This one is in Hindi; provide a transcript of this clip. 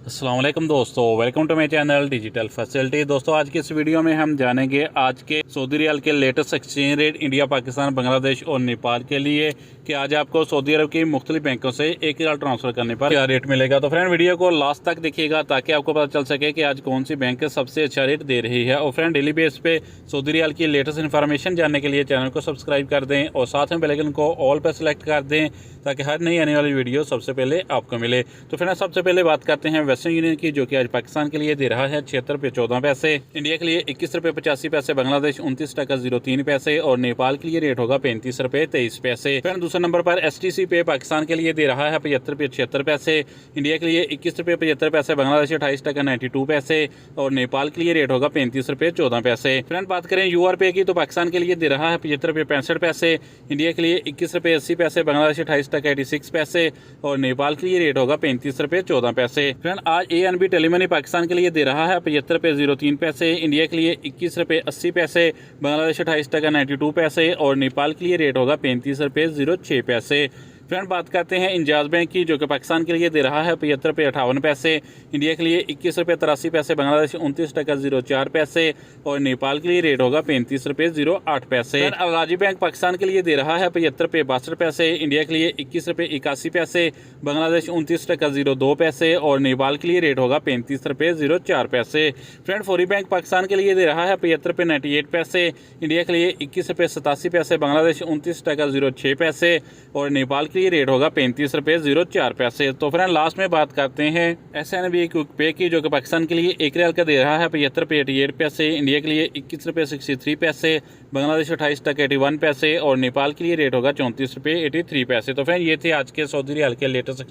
अस्सलाम वालेकुम दोस्तों, welcome to my channel digital facility. दोस्तों आज की इस वीडियो में हम जानेंगे आज के सऊदी रियाल के latest exchange rate India, Pakistan, Bangladesh और नेपाल के लिए कि आज आपको सऊदी अरब की मुख्तलिफ बैंकों से 1 रियाल ट्रांसफ़र करने पर क्या रेट मिलेगा। तो फ्रेंड वीडियो को लास्ट तक देखिएगा ताकि आपको पता चल सके कि आज कौन सी बैंक सबसे अच्छा रेट दे रही है। और फ्रेंड डेली बेस पे सऊदी रियाल की लेटेस्ट इन्फॉर्मेशन जानने के लिए चैनल को सब्सक्राइब कर दें और साथ में बेल आइकन को ऑल पर सेलेक्ट कर दें ताकि हर नई आने वाली वीडियो सबसे पहले आपको मिले। तो फ्रेंड सबसे पहले बात करते हैं वेस्टर्न यूनियन की, जो कि आज पाकिस्तान के लिए दे रहा है 76 रुपये 14 पैसे, इंडिया के लिए 21 रुपये 85 पैसे, बांग्लादेश 29 टका 03 पैसे और नेपाल के लिए रेट होगा 35 रुपये 23 पैसे। फिर दूसरे नंबर पर STC पे पाकिस्तान के लिए दे रहा है 75 रुपये 76 पैसे, इंडिया के लिए 21 रुपये 75 पैसे, बांग्लादेश 28 टका 92 पैसे और नेपाल के लिए रेट होगा 35 रुपये 14 पैसे। फ्रेंड बात करें UR पे की, तो पाकिस्तान के लिए दे रहा है 75 रुपये 65 पैसे, इंडिया के लिए 21 रुपये 80 पैसे, बांग्लादेश 28 टका 86 पैसे और नेपाल के लिए रेट होगा 35 रुपये 14 पैसे। फ्रेंड आज ANB टेलीमनी पाकिस्तान के लिए दे रहा है 75 रुपये 03 पैसे, इंडिया के लिए 21 रुपये 80 पैसे, बांग्लादेश 28 टका 92 पैसे और नेपाल के लिए रेट होगा 35 रुपये 06 पैसे। फ्रेंड बात करते हैं इंजाज बैंक की, जो कि पाकिस्तान के लिए दे रहा है 75 रुपये 58 पैसे, इंडिया के लिए 21 रुपये 83 पैसे, बांग्लादेश 29 टका 04 पैसे और नेपाल के लिए रेट होगा 35 रुपये 08 पैसे। अल-राजी बैंक पाकिस्तान के लिए दे रहा है 75 रुपये 62 पैसे, इंडिया के लिए 21 रुपये 81 पैसे, बांग्लादेश 29 टका 02 पैसे और नेपाल के लिए रेट होगा 35 रुपये 04 पैसे। फ्रेंड फौरी बैंक पाकिस्तान के लिए दे रहा है 75 रुपये 98 पैसे, इंडिया के लिए 21 रुपये 87 पैसे, बांग्लादेश 29 टका 06 पैसे और नेपाल के लिए रेट होगा 35 रुपये 04 पैसे। तो फ्रेंड लास्ट में बात करते हैं SNB क्विक पे की, जो कि पाकिस्तान के लिए 1 रियाल का दे रहा है 75 रुपये 88 पैसे, इंडिया के लिए 21 रुपये 63 पैसे, बांग्लादेश 28 टका 81 पैसे और नेपाल के लिए रेट होगा 34 रुपये 83 पैसे। तो फ्रेंड ये थे आज के सऊदी रियाल के लेटेस्ट